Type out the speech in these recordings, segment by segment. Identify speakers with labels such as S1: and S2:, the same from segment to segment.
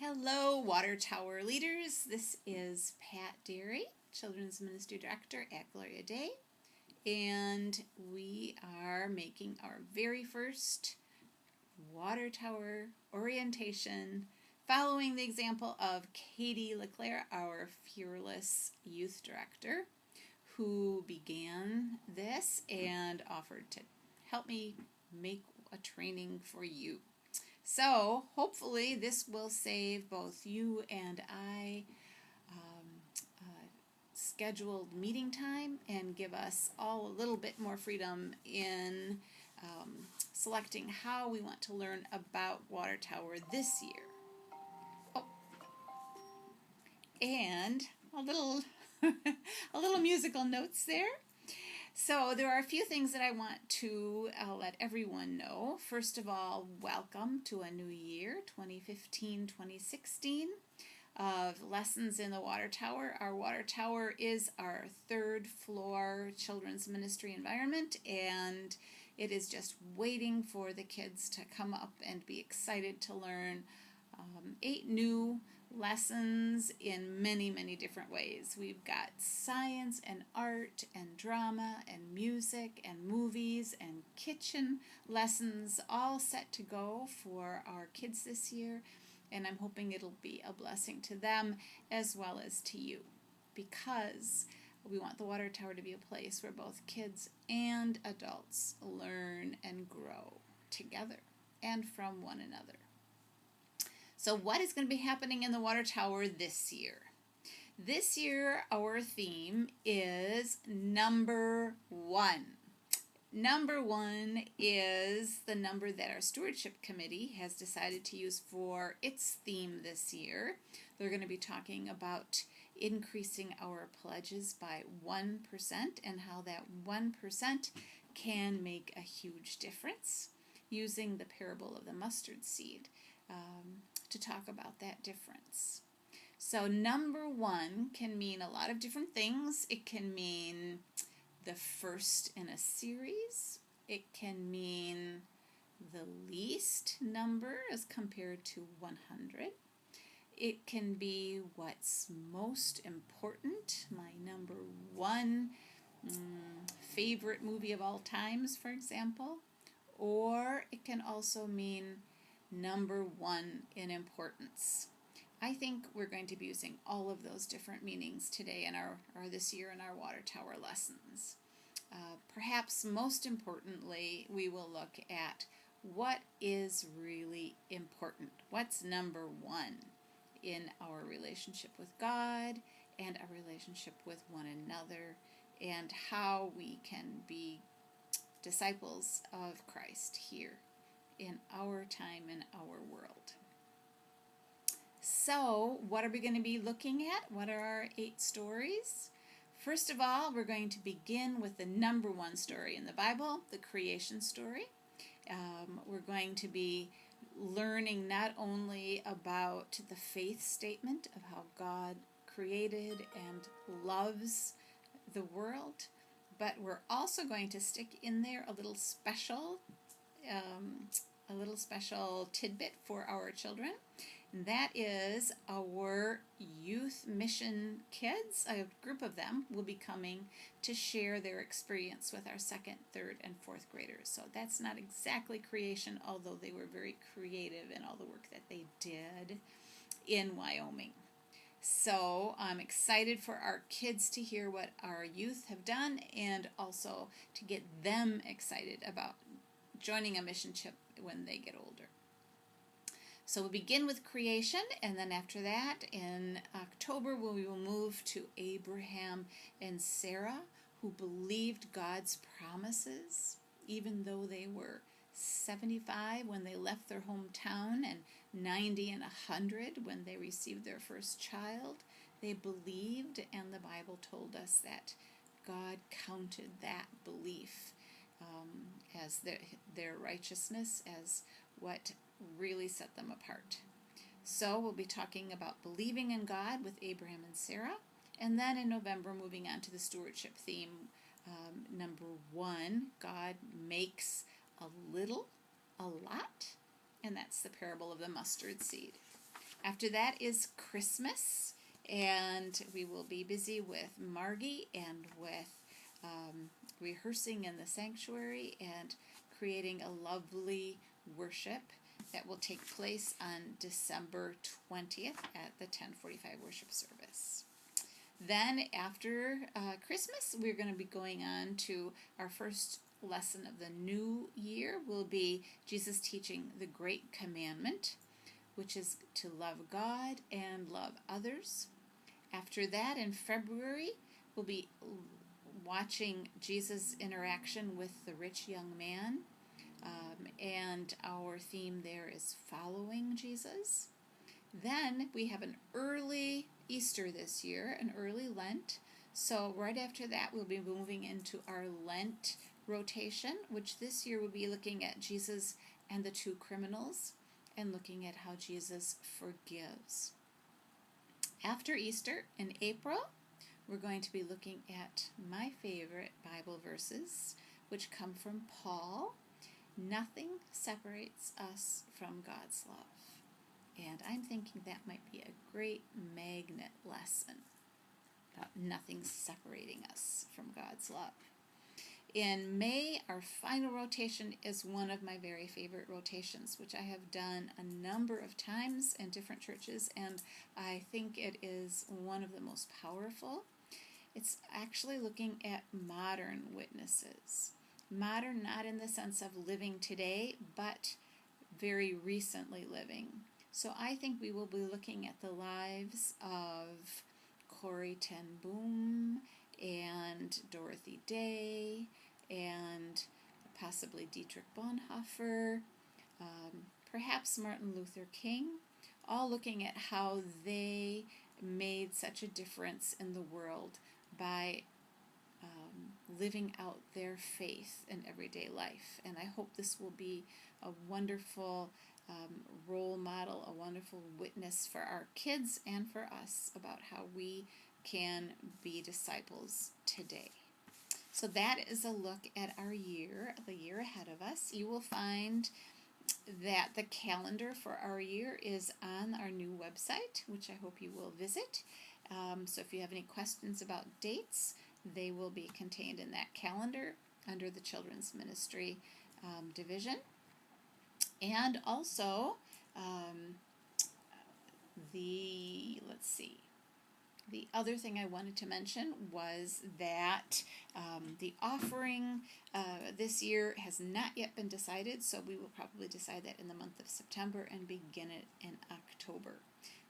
S1: Hello, Water Tower leaders. This is Pat Derry, Children's Ministry Director at Gloria Day, and we are making our very first Water Tower orientation following the example of Katie LeClaire, our fearless youth director, who began this and offered to help me make a training for you. So hopefully this will save both you and I scheduled meeting time and give us all a little bit more freedom in selecting how we want to learn about Water Tower this year. Oh, and a little a little musical notes there. So there are a few things that I want to let everyone know. First of all, welcome to a new year, 2015-2016, of lessons in the Water Tower. Our Water Tower is our third floor children's ministry environment, and it is just waiting for the kids to come up and be excited to learn 8 new lessons in many, many different ways. We've got science and art and drama and music and movies and kitchen lessons all set to go for our kids this year, and I'm hoping it'll be a blessing to them as well as to you, because we want the Water Tower to be a place where both kids and adults learn and grow together and from one another. So what is going to be happening in the Water Tower this year? This year, our theme is number 1. Number 1 is the number that our stewardship committee has decided to use for its theme this year. They're going to be talking about increasing our pledges by 1% and how that 1% can make a huge difference, using the parable of the mustard seed to talk about that difference. So number 1 can mean a lot of different things. It can mean the first in a series. It can mean the least number as compared to 100. It can be what's most important, my number 1 favorite movie of all times, for example. Or it can also mean number 1 in importance. I think we're going to be using all of those different meanings today in our this year in our Water Tower lessons. Perhaps most importantly, we will look at what is really important. What's number 1 in our relationship with God and our relationship with one another, and how we can be disciples of Christ here in our time, in our world. So, what are we going to be looking at? What are our 8 stories? First of all, we're going to begin with the number 1 story in the Bible, the creation story. We're going to be learning not only about the faith statement of how God created and loves the world, but we're also going to stick in there a little special tidbit for our children. And that is our youth mission kids. A group of them will be coming to share their experience with our 2nd, 3rd, and 4th graders. So that's not exactly creation, although they were very creative in all the work that they did in Wyoming. So I'm excited for our kids to hear what our youth have done, and also to get them excited about joining a mission trip when they get older. So we'll begin with creation, and then after that, in October, we will move to Abraham and Sarah, who believed God's promises, even though they were 75 when they left their hometown and 90 and 100 when they received their first child. They believed, and the Bible told us that God counted that belief as their righteousness, as what really set them apart. So we'll be talking about believing in God with Abraham and Sarah, and then in November moving on to the stewardship theme. Number 1, God makes a little, a lot, and that's the parable of the mustard seed. After that is Christmas, and we will be busy with Margie and with rehearsing in the sanctuary and creating a lovely worship that will take place on December 20th at the 10:45 worship service. Then after Christmas, we're going to be going on to our first lesson of the new year will be Jesus teaching the Great Commandment, which is to love God and love others. After that, in February, we'll be watching Jesus' interaction with the rich young man, and our theme there is following Jesus. Then we have an early Easter this year, an early Lent. So right after that, we'll be moving into our Lent rotation, which this year will be looking at Jesus and the two criminals and looking at how Jesus forgives. After Easter, in April, we're going to be looking at my favorite Bible verses, which come from Paul. Nothing separates us from God's love. And I'm thinking that might be a great magnet lesson about nothing separating us from God's love. In May, our final rotation is one of my very favorite rotations, which I have done a number of times in different churches, and I think it is one of the most powerful. It's actually looking at modern witnesses. Modern not in the sense of living today, but very recently living. So I think we will be looking at the lives of Corrie ten Boom and Dorothy Day and possibly Dietrich Bonhoeffer, perhaps Martin Luther King, all looking at how they made such a difference in the world by living out their faith in everyday life. And I hope this will be a wonderful role model, a wonderful witness for our kids and for us about how we can be disciples today. So that is a look at our year, the year ahead of us. You will find that the calendar for our year is on our new website, which I hope you will visit. So if you have any questions about dates, they will be contained in that calendar under the Children's Ministry division. And also, the other thing I wanted to mention was that the offering this year has not yet been decided, so we will probably decide that in the month of September and begin it in October.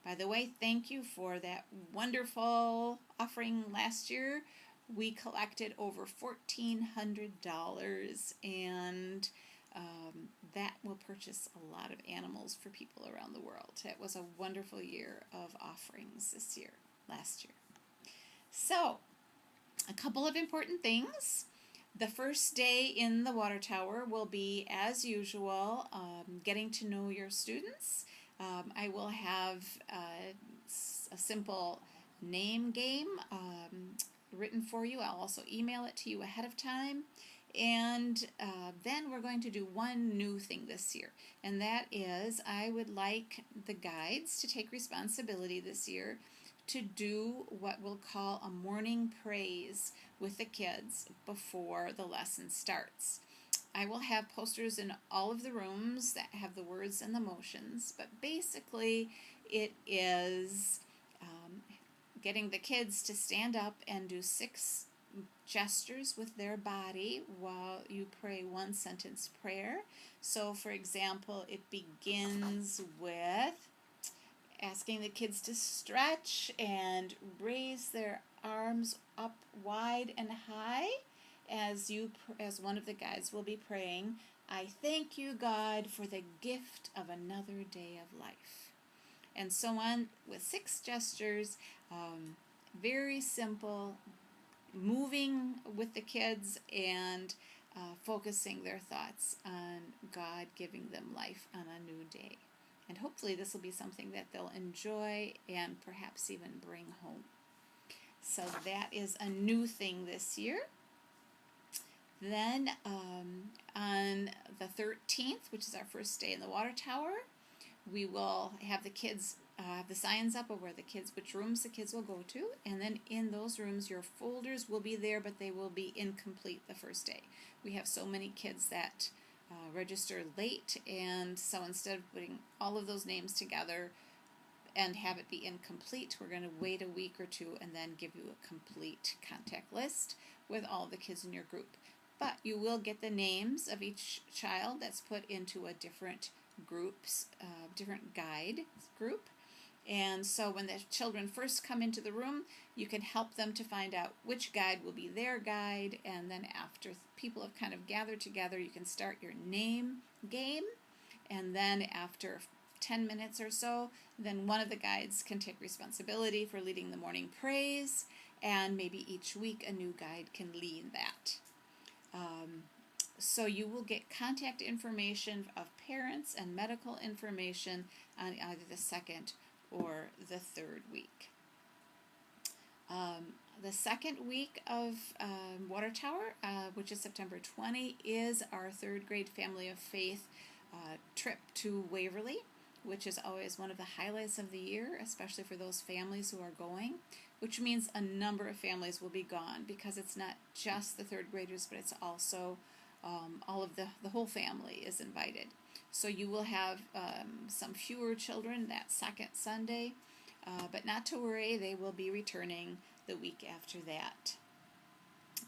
S1: By the way, thank you for that wonderful offering last year. We collected over $1,400, and that will purchase a lot of animals for people around the world. It was a wonderful year of offerings last year. So, a couple of important things. The first day in the water tower will be, as usual, getting to know your students. I will have a simple name game written for you. I'll also email it to you ahead of time. And then we're going to do one new thing this year, and that is I would like the guides to take responsibility this year to do what we'll call a morning praise with the kids before the lesson starts. I will have posters in all of the rooms that have the words and the motions, but basically it is getting the kids to stand up and do 6 gestures with their body while you pray one sentence prayer. So, for example, it begins with asking the kids to stretch and raise their arms up wide and high as one of the guides will be praying, "I thank you, God, for the gift of another day of life." And so on with 6 gestures, very simple, moving with the kids and focusing their thoughts on God giving them life on a new day. And hopefully this will be something that they'll enjoy and perhaps even bring home. So that is a new thing this year. Then on the 13th, which is our first day in the water tower, we will have the kids the signs up of which rooms the kids will go to, and then in those rooms your folders will be there, but they will be incomplete the first day. We have so many kids that register late, and so instead of putting all of those names together and have it be incomplete, we're going to wait a week or two and then give you a complete contact list with all the kids in your group. But you will get the names of each child that's put into a different different guide group. And so when the children first come into the room, you can help them to find out which guide will be their guide, and then after people have kind of gathered together, you can start your name game, and then after 10 minutes or so, then one of the guides can take responsibility for leading the morning praise, and maybe each week a new guide can lead that. So you will get contact information of parents and medical information on either the second or the third week. The second week of Water Tower, which is September 20, is our third grade Family of Faith trip to Waverly, which is always one of the highlights of the year, especially for those families who are going, which means a number of families will be gone because it's not just the third graders, but it's also all of the whole family is invited. So you will have some fewer children that second Sunday, but not to worry, they will be returning the week after that.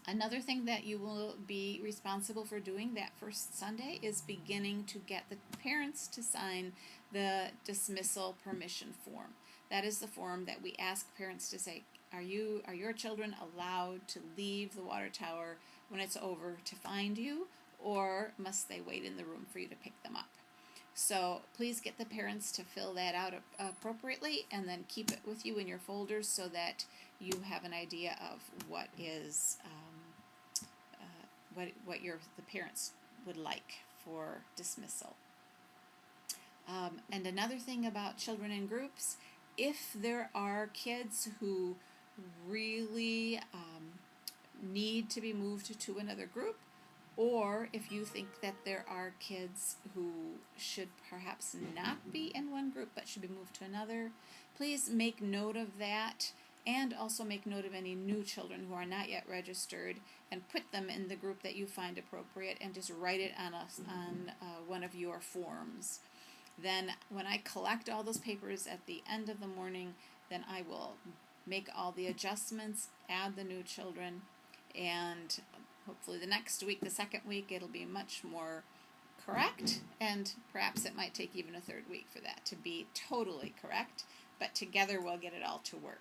S1: Another thing that you will be responsible for doing that first Sunday is beginning to get the parents to sign the dismissal permission form. That is the form that we ask parents to say, are your children allowed to leave the water tower when it's over to find you, or must they wait in the room for you to pick them up? So please get the parents to fill that out appropriately, and then keep it with you in your folders so that you have an idea of what is what the parents would like for dismissal. And another thing about children in groups, if there are kids who really need to be moved to another group, or if you think that there are kids who should perhaps not be in one group but should be moved to another, please make note of that, and also make note of any new children who are not yet registered, and put them in the group that you find appropriate, and just write it on one of your forms. Then when I collect all those papers at the end of the morning, then I will make all the adjustments, add the new children, and hopefully the next week, the second week, it'll be much more correct, and perhaps it might take even a third week for that to be totally correct, but together we'll get it all to work.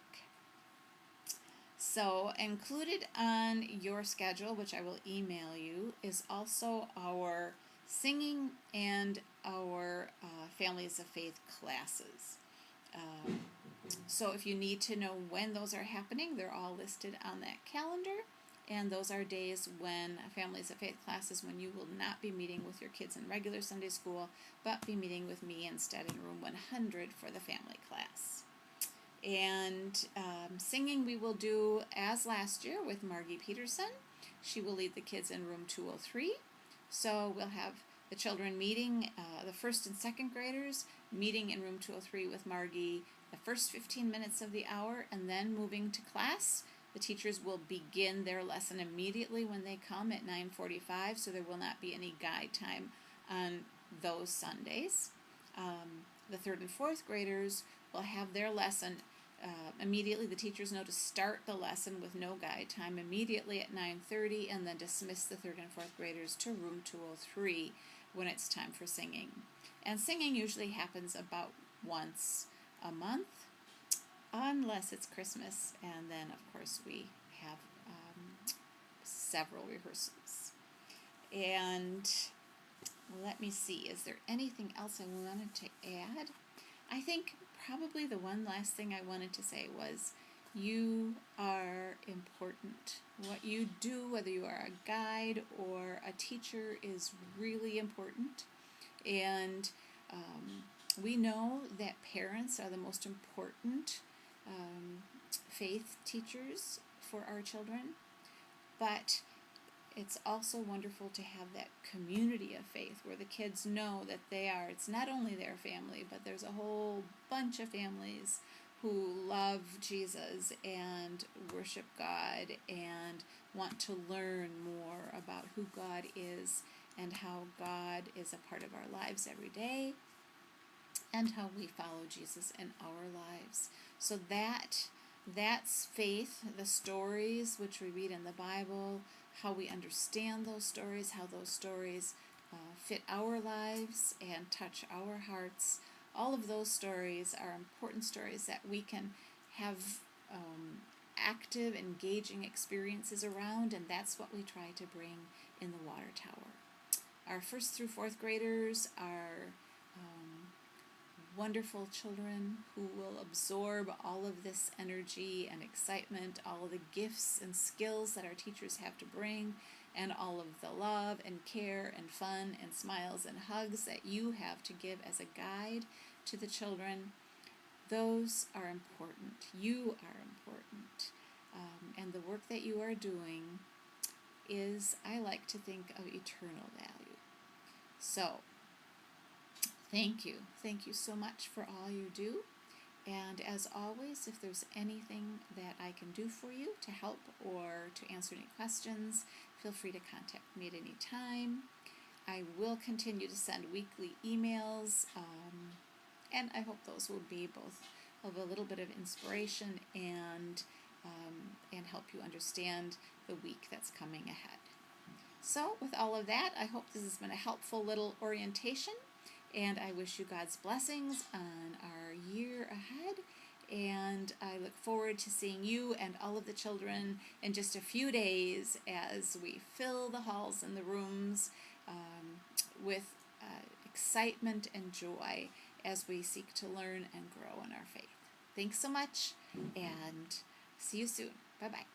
S1: So included on your schedule, which I will email you, is also our singing and our Families of Faith classes. So if you need to know when those are happening, they're all listed on that calendar. And those are days when Families of Faith classes, when you will not be meeting with your kids in regular Sunday school, but be meeting with me instead in room 100 for the family class. And singing we will do as last year with Margie Peterson. She will lead the kids in room 203. So we'll have the children meeting, the first and second graders, meeting in room 203 with Margie the first 15 minutes of the hour, and then moving to class. The teachers will begin their lesson immediately when they come at 9:45, so there will not be any guide time on those Sundays. The third and fourth graders will have their lesson immediately. The teachers know to start the lesson with no guide time immediately at 9:30, and then dismiss the third and fourth graders to room 203 when it's time for singing. And singing usually happens about once a month, unless it's Christmas, and then of course we have several rehearsals. And let me see, is there anything else I wanted to add? I think probably the one last thing I wanted to say was, you are important. What you do, whether you are a guide or a teacher, is really important. And we know that parents are the most important faith teachers for our children, but it's also wonderful to have that community of faith where the kids know that it's not only their family, but there's a whole bunch of families who love Jesus and worship God and want to learn more about who God is and how God is a part of our lives every day and how we follow Jesus in our lives. So that's faith, the stories which we read in the Bible, how we understand those stories, how those stories fit our lives and touch our hearts. All of those stories are important stories that we can have active, engaging experiences around, and that's what we try to bring in the Water Tower. Our 1st through 4th graders are wonderful children who will absorb all of this energy and excitement, all of the gifts and skills that our teachers have to bring, and all of the love and care and fun and smiles and hugs that you have to give as a guide to the children. Those are important. You are important. And the work that you are doing is, I like to think, of eternal value. So, thank you. Thank you so much for all you do. And as always, if there's anything that I can do for you to help or to answer any questions, feel free to contact me at any time. I will continue to send weekly emails, and I hope those will be both of a little bit of inspiration and help you understand the week that's coming ahead. So with all of that, I hope this has been a helpful little orientation, and I wish you God's blessings on our year ahead, and I look forward to seeing you and all of the children in just a few days as we fill the halls and the rooms with excitement and joy as we seek to learn and grow in our faith. Thanks so much, and see you soon. Bye-bye.